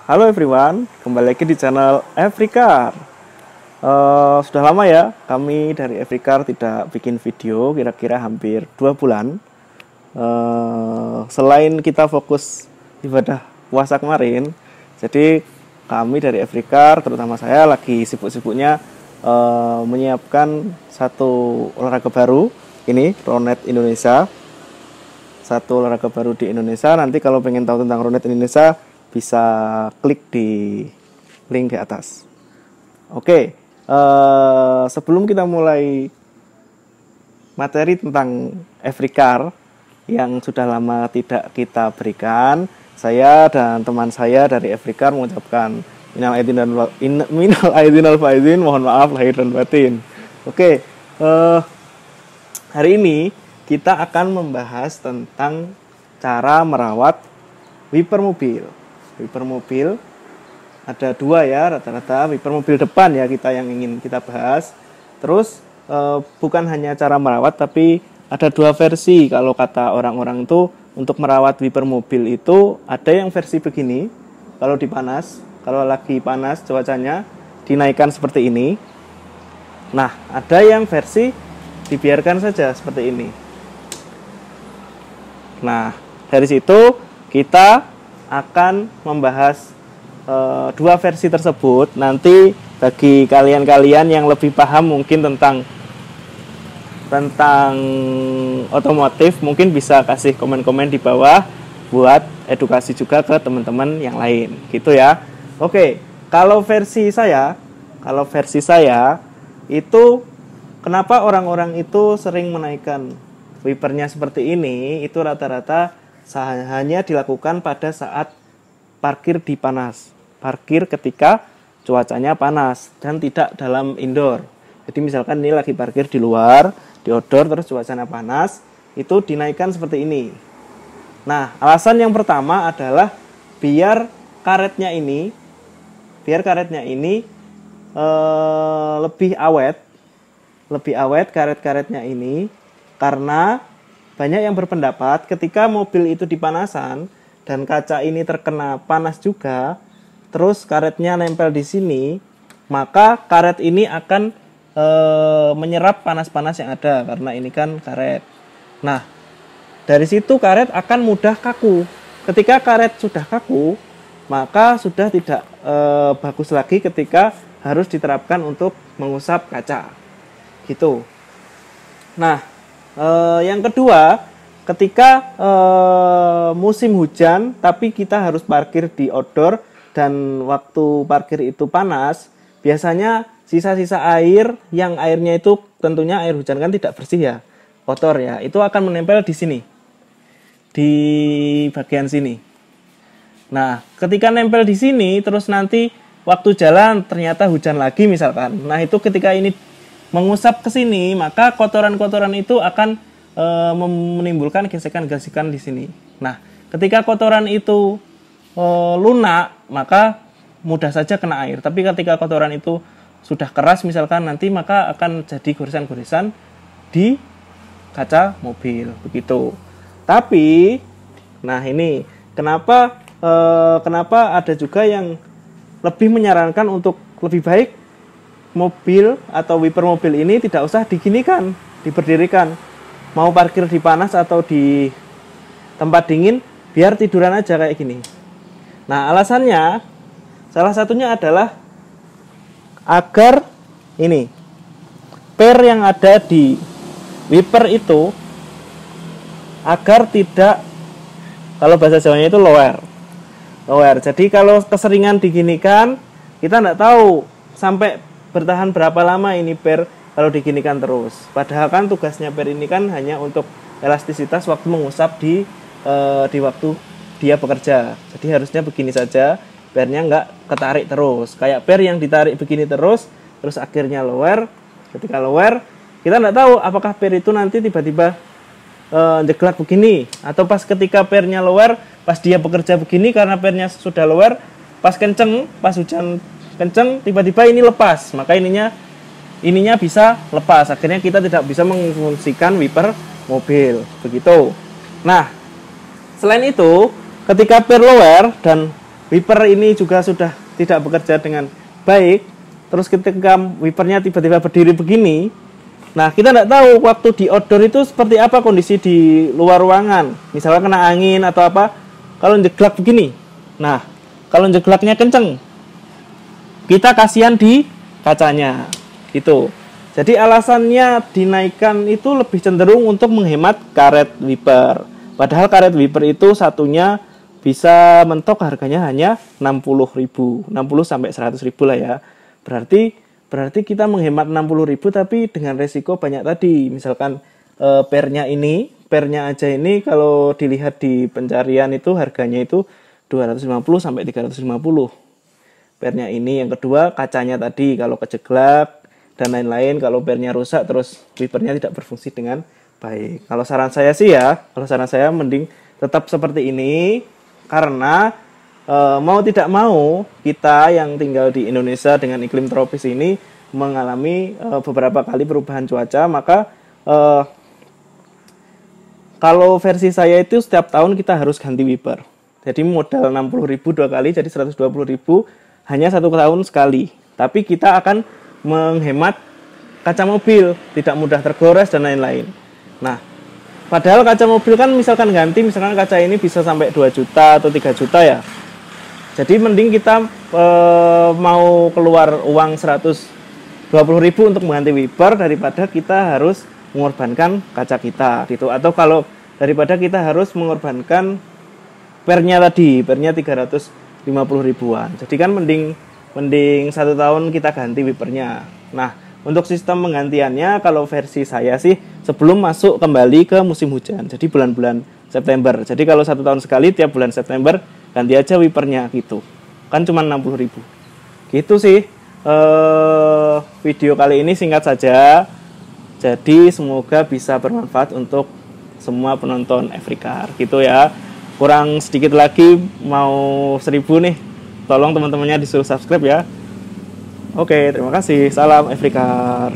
Halo everyone, kembali lagi di channel Everycar. Sudah lama ya kami dari Everycar tidak bikin video, kira-kira hampir 2 bulan. Selain kita fokus ibadah puasa kemarin, jadi kami dari Everycar, terutama saya lagi sibuk-sibuknya menyiapkan satu olahraga baru. Ini Ronet Indonesia, satu olahraga baru di Indonesia. Nanti kalau pengen tahu tentang Ronet Indonesia bisa klik di link di atas. Oke, sebelum kita mulai materi tentang Everycar yang sudah lama tidak kita berikan, saya dan teman saya dari Everycar mengucapkan minal aidin wal faizin, mohon maaf lahir dan batin. Oke, hari ini kita akan membahas tentang cara merawat wiper mobil. Wiper mobil ada 2 ya rata-rata, wiper mobil depan ya yang ingin kita bahas. Terus bukan hanya cara merawat, tapi ada 2 versi kalau kata orang-orang itu. Untuk merawat wiper mobil itu ada yang versi begini, kalau lagi panas cuacanya dinaikkan seperti ini. Nah, ada yang versi dibiarkan saja seperti ini. Nah, dari situ kita akan membahas 2 versi tersebut. Nanti bagi kalian-kalian yang lebih paham mungkin tentang otomotif, mungkin bisa kasih komen-komen di bawah buat edukasi juga ke teman-teman yang lain, gitu ya. Oke, kalau versi saya itu kenapa orang-orang itu sering menaikkan wipernya seperti ini, itu rata-rata hanya dilakukan pada saat parkir ketika cuacanya panas dan tidak dalam indoor. Jadi misalkan ini lagi parkir di luar, di outdoor, terus cuacanya panas, itu dinaikkan seperti ini. Nah, alasan yang pertama adalah biar karetnya ini lebih awet karet-karetnya ini, karena banyak yang berpendapat ketika mobil itu dipanasan dan kaca ini terkena panas juga, terus karetnya nempel di sini, maka karet ini akan menyerap panas-panas yang ada, karena ini kan karet. Nah, dari situ karet akan mudah kaku. Ketika karet sudah kaku, maka sudah tidak bagus lagi ketika harus diterapkan untuk mengusap kaca. Gitu. Nah, yang kedua, ketika musim hujan tapi kita harus parkir di outdoor dan waktu parkir itu panas, biasanya sisa-sisa air, yang airnya itu tentunya air hujan kan tidak bersih ya, kotor ya, itu akan menempel di sini, di bagian sini. Nah, ketika nempel di sini, terus nanti waktu jalan ternyata hujan lagi misalkan, nah itu ketika ini mengusap ke sini, maka kotoran-kotoran itu akan menimbulkan gesekan-gesekan di sini. Nah, ketika kotoran itu lunak, maka mudah saja kena air. Tapi ketika kotoran itu sudah keras misalkan, nanti maka akan jadi goresan-goresan di kaca mobil, begitu. Tapi, nah ini kenapa ada juga yang lebih menyarankan untuk lebih baik mobil atau wiper mobil ini tidak usah diginikan, diberdirikan. Mau parkir di panas atau di tempat dingin, biar tiduran aja kayak gini. Nah, alasannya salah satunya adalah agar ini per yang ada di wiper itu agar tidak, kalau bahasa Jawanya itu lower. Jadi kalau keseringan diginikan, kita nggak tahu sampai bertahan berapa lama ini per kalau diginikan terus. Padahal kan tugasnya per ini kan hanya untuk elastisitas waktu mengusap di waktu dia bekerja. Jadi harusnya begini saja, pernya nggak ketarik terus. Kayak per yang ditarik begini terus akhirnya lower. Ketika lower, kita nggak tahu apakah per itu nanti tiba-tiba jeglak begini, atau pas ketika pernya lower, pas dia bekerja begini karena pernya sudah lower, pas hujan kenceng, tiba-tiba ini lepas, maka ininya bisa lepas, akhirnya kita tidak bisa mengfungsikan wiper mobil, begitu. Nah, selain itu, ketika per lower dan wiper ini juga sudah tidak bekerja dengan baik, terus ketika wipernya tiba-tiba berdiri begini, nah kita tidak tahu waktu di outdoor itu seperti apa kondisi di luar ruangan, misalnya kena angin atau apa, kalau jeglak begini, nah kalau jeglaknya kenceng, kita kasihan di kacanya gitu. Jadi alasannya dinaikkan itu lebih cenderung untuk menghemat karet wiper. Padahal karet wiper itu satunya bisa mentok harganya hanya 60.000, 60 sampai 100.000 lah ya. Berarti kita menghemat 60.000 tapi dengan resiko banyak tadi. Misalkan pernya aja ini kalau dilihat di pencarian itu harganya itu 250 sampai 350. Pernya ini, yang kedua kacanya tadi kalau kejeglak dan lain-lain, kalau pernya rusak terus wipernya tidak berfungsi dengan baik. Kalau saran saya mending tetap seperti ini. Karena mau tidak mau kita yang tinggal di Indonesia dengan iklim tropis ini mengalami beberapa kali perubahan cuaca, maka kalau versi saya itu setiap tahun kita harus ganti wiper. Jadi modal 60.000 2 kali jadi 120.000 hanya 1 tahun sekali. Tapi kita akan menghemat kaca mobil, tidak mudah tergores dan lain-lain. Nah, padahal kaca mobil kan misalkan kaca ini bisa sampai 2 juta atau 3 juta ya. Jadi mending kita mau keluar uang 120.000 untuk mengganti wiper daripada kita harus mengorbankan kaca kita gitu. Atau kalau daripada kita harus mengorbankan pernya 350 ribuan. Jadi kan mending 1 tahun kita ganti wipernya. Nah, untuk sistem penggantiannya kalau versi saya sih sebelum masuk kembali ke musim hujan. Jadi bulan-bulan September. Jadi kalau 1 tahun sekali tiap bulan September ganti aja wipernya gitu. Kan cuma 60.000. Gitu sih. Video kali ini singkat saja. Jadi semoga bisa bermanfaat untuk semua penonton Africar gitu ya. Kurang sedikit lagi mau 1000 nih. Tolong teman-temannya disuruh subscribe ya. Oke, terima kasih. Salam Africar.